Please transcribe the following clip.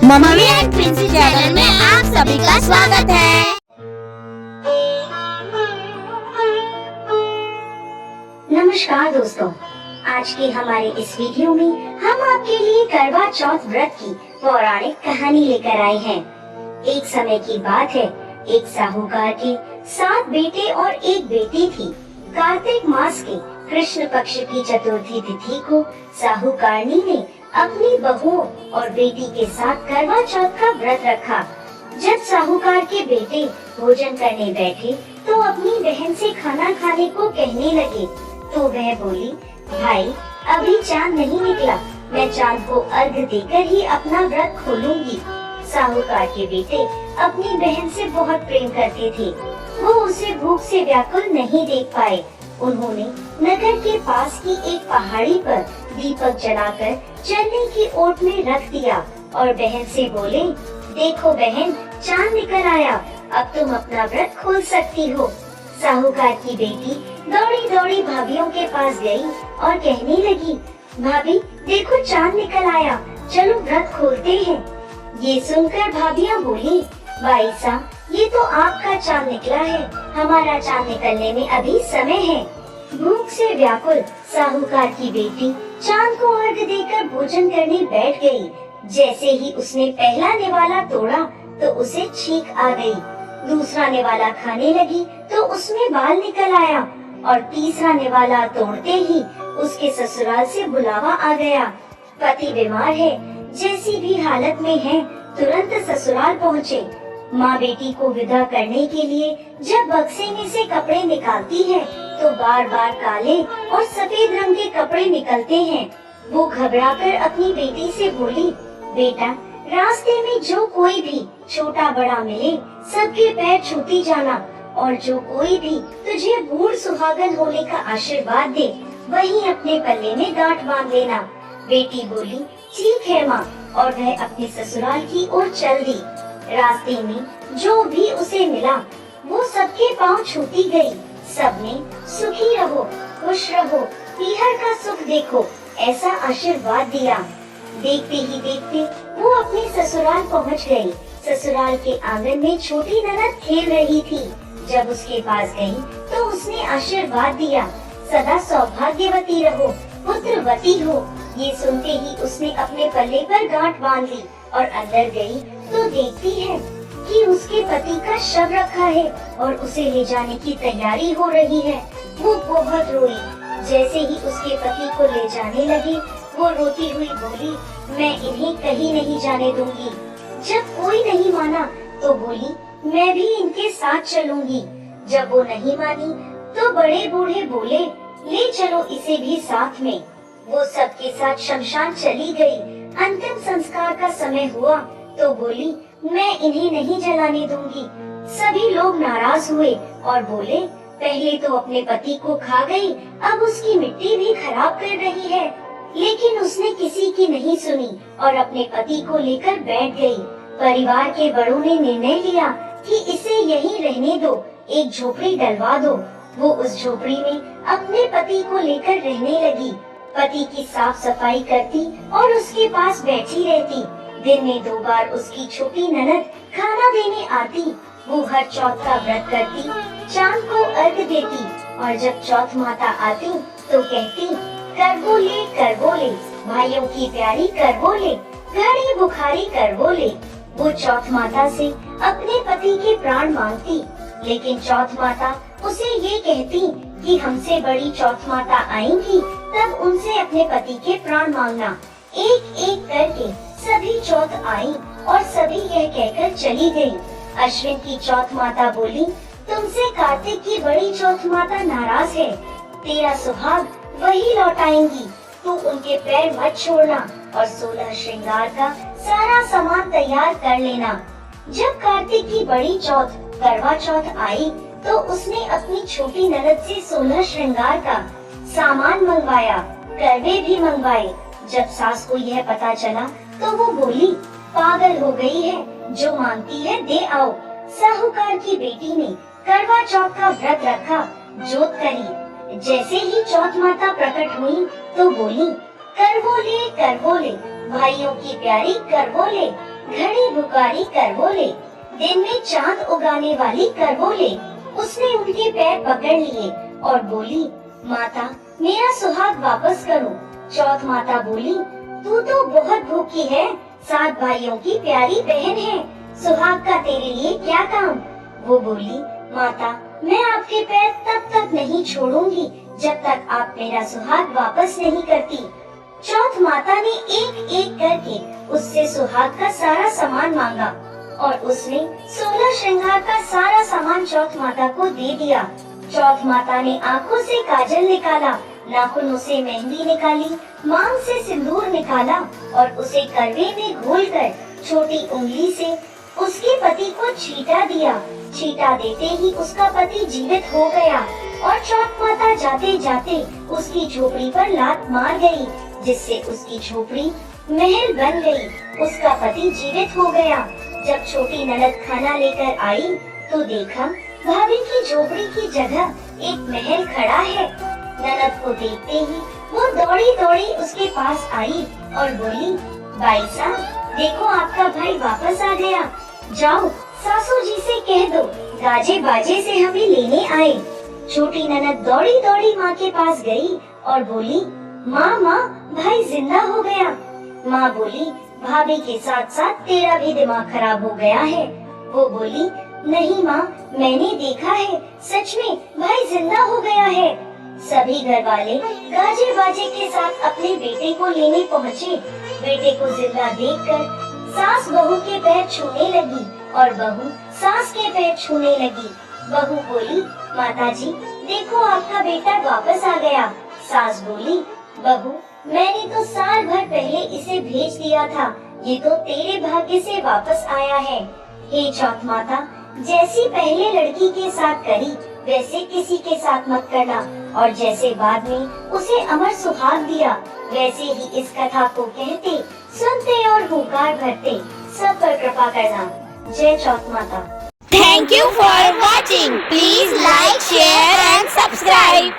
Mummy and Princy channel में आप सभी का स्वागत है। नमस्कार दोस्तों, आज के हमारे इस वीडियो में हम आपके लिए करवा चौथ व्रत की पौराणिक कहानी लेकर आए हैं। एक समय की बात है, एक साहूकार के 7 बेटे और एक बेटी थी। कार्तिक मास के कृष्ण पक्ष की चतुर्थी तिथि को साहूकारनी ने अपनी बहुओं और बेटी के साथ करवा चौथ का व्रत रखा। जब साहूकार के बेटे भोजन करने बैठे तो अपनी बहन से खाना खाने को कहने लगे, तो वह बोली, भाई अभी चांद नहीं निकला, मैं चांद को अर्घ देकर ही अपना व्रत खोलूंगी। साहूकार के बेटे अपनी बहन से बहुत प्रेम करते थे, वो उसे भूख से व्याकुल नहीं देख पाए। उन्होंने नगर के पास की एक पहाड़ी पर दीपक जलाकर चलने की ओट में रख दिया और बहन से बोले, देखो बहन, चांद निकल आया, अब तुम अपना व्रत खोल सकती हो। साहूकार की बेटी दौड़ी दौड़ी भाभीियों के पास गई और कहने लगी, भाभी देखो चांद निकल आया, चलो व्रत खोलते हैं। ये सुनकर भाभियां बोली, भाई साहब ये तो आपका चांद निकला है, हमारा चांद निकलने में अभी समय है। भूख से व्याकुल साहूकार की बेटी चांद को अर्घ देकर भोजन करने बैठ गई। जैसे ही उसने पहला निवाला तोड़ा तो उसे छींक आ गई। दूसरा निवाला खाने लगी तो उसमें बाल निकल आया और तीसरा निवाला तोड़ते ही उसके ससुराल से बुलावा आ गया। पति बीमार है, जैसी भी हालत में है, तुरंत ससुराल पहुँचे। माँ बेटी को विदा करने के लिए जब बक्से में से कपड़े निकालती है तो बार बार काले और सफेद रंग के कपड़े निकलते हैं। वो घबराकर अपनी बेटी से बोली, बेटा रास्ते में जो कोई भी छोटा बड़ा मिले सबके पैर छूती जाना, और जो कोई भी तुझे बूढ़ सुहागन होने का आशीर्वाद दे वही अपने पल्ले में गांठ बांध लेना। बेटी बोली, ठीक है माँ, और वह अपने ससुराल की ओर चल दी। रास्ते में जो भी उसे मिला वो सबके पांव छूती गई। सबने सुखी रहो, खुश रहो, पीहर का सुख देखो, ऐसा आशीर्वाद दिया। देखते ही देखते वो अपने ससुराल पहुंच गई। ससुराल के आंगन में छोटी ननद खेल रही थी। जब उसके पास गई तो उसने आशीर्वाद दिया, सदा सौभाग्यवती रहो, पुत्रवती हो। ये सुनते ही उसने अपने पल्ले पर गांठ बांध ली और अंदर गई तो देखती है कि उसके पति का शव रखा है और उसे ले जाने की तैयारी हो रही है। वो बहुत रोई। जैसे ही उसके पति को ले जाने लगी वो रोती हुई बोली, मैं इन्हें कहीं नहीं जाने दूंगी। जब कोई नहीं माना तो बोली, मैं भी इनके साथ चलूंगी। जब वो नहीं मानी तो बड़े बूढ़े बोले, ले चलो इसे भी साथ में। वो सबके साथ शमशान चली गई। अंतिम संस्कार का समय हुआ तो बोली, मैं इन्हें नहीं जलाने दूंगी। सभी लोग नाराज हुए और बोले, पहले तो अपने पति को खा गई, अब उसकी मिट्टी भी खराब कर रही है। लेकिन उसने किसी की नहीं सुनी और अपने पति को लेकर बैठ गई। परिवार के बड़ों ने निर्णय लिया कि इसे यहीं रहने दो, एक झोपड़ी डलवा दो। वो उस झोपड़ी में अपने पति को लेकर रहने लगी। पति की साफ सफाई करती और उसके पास बैठी रहती। दिन में 2 बार उसकी छोटी ननद खाना देने आती। वो हर चौथ का व्रत करती, चांद को अर्घ देती और जब चौथ माता आती तो कहती, करवो ले, भाइयों की प्यारी करवो ले, घड़ी बुखारी करवो ले। वो चौथ माता से अपने पति के प्राण मांगती, लेकिन चौथ माता उसे ये कहती कि हमसे बड़ी चौथ माता आएंगी तब उनसे अपने पति के प्राण मांगना। एक एक करके सभी चौथ आई और सभी यह कहकर चली गई। अश्विन की चौथ माता बोली, तुमसे कार्तिक की बड़ी चौथ माता नाराज है, तेरा सुहाग वही लौटाएंगी, तू उनके पैर मत छोड़ना और 16 श्रृंगार का सारा सामान तैयार कर लेना। जब कार्तिक की बड़ी चौथ करवा चौथ आई तो उसने अपनी छोटी ननद से 16 श्रृंगार का सामान मंगवाया, करवे भी मंगवाए। जब सास को यह पता चला तो वो बोली, पागल हो गई है, जो मांगती है दे आओ। साहूकार की बेटी ने करवा चौथ का व्रत रखा, जोत करी। जैसे ही चौथ माता प्रकट हुई तो बोली, करवो ले, भाइयों की प्यारी करवो ले, घड़ी बुकारी करवोले, दिन में चांद उगाने वाली करवोले। उसने उनके पैर पकड़ लिए और बोली, माता मेरा सुहाग वापस करो। चौथ माता बोली, तू तो बहुत भूखी है, 7 भाइयों की प्यारी बहन है, सुहाग का तेरे लिए क्या काम। वो बोली, माता मैं आपके पैर तब तक नहीं छोड़ूंगी जब तक आप मेरा सुहाग वापस नहीं करती। चौथ माता ने एक एक करके उससे सुहाग का सारा सामान मांगा और उसने 16 श्रृंगार का सारा सामान चौथ माता को दे दिया। चौथ माता ने आँखों से काजल निकाला, नाखूनों से मेहंदी निकाली, मांग से सिंदूर निकाला और उसे करवे में घोलकर छोटी उंगली से उसके पति को छींटा दिया। छींटा देते ही उसका पति जीवित हो गया और चौथ माता जाते जाते उसकी झोपड़ी पर लात मार गई, जिससे उसकी झोपड़ी महल बन गई। उसका पति जीवित हो गया। जब छोटी ननद खाना लेकर आई तो देखा भाभी की झोपड़ी की जगह एक महल खड़ा है। ननद को देखते ही वो दौड़ी दौड़ी उसके पास आई और बोली, भाई साहब देखो आपका भाई वापस आ गया, जाओ सासू जी से कह दो गाजे बाजे से हमें लेने आए। छोटी ननद दौड़ी दौड़ी माँ के पास गई और बोली, माँ माँ भाई जिंदा हो गया। माँ बोली, भाभी के साथ साथ तेरा भी दिमाग खराब हो गया है। वो बोली, नहीं माँ मैंने देखा है, सच में भाई जिंदा हो गया है। सभी घर वाले गाजे बाजे के साथ अपने बेटे को लेने पहुँचे। बेटे को जिंदा देखकर सास बहू के पैर छूने लगी और बहू सास के पैर छूने लगी। बहू बोली, माताजी देखो आपका बेटा वापस आ गया। सास बोली, बहू मैंने तो साल भर पहले इसे भेज दिया था, ये तो तेरे भाग्य से वापस आया है। हे चौथ माता, जैसी पहले लड़की के साथ करी वैसे किसी के साथ मत करना, और जैसे बाद में उसे अमर सुहाग दिया वैसे ही इस कथा को कहते, सुनते और हुंकार भरते सब पर कृपा करना। जय चौथ माता। Thank you for watching. Please like, share and subscribe.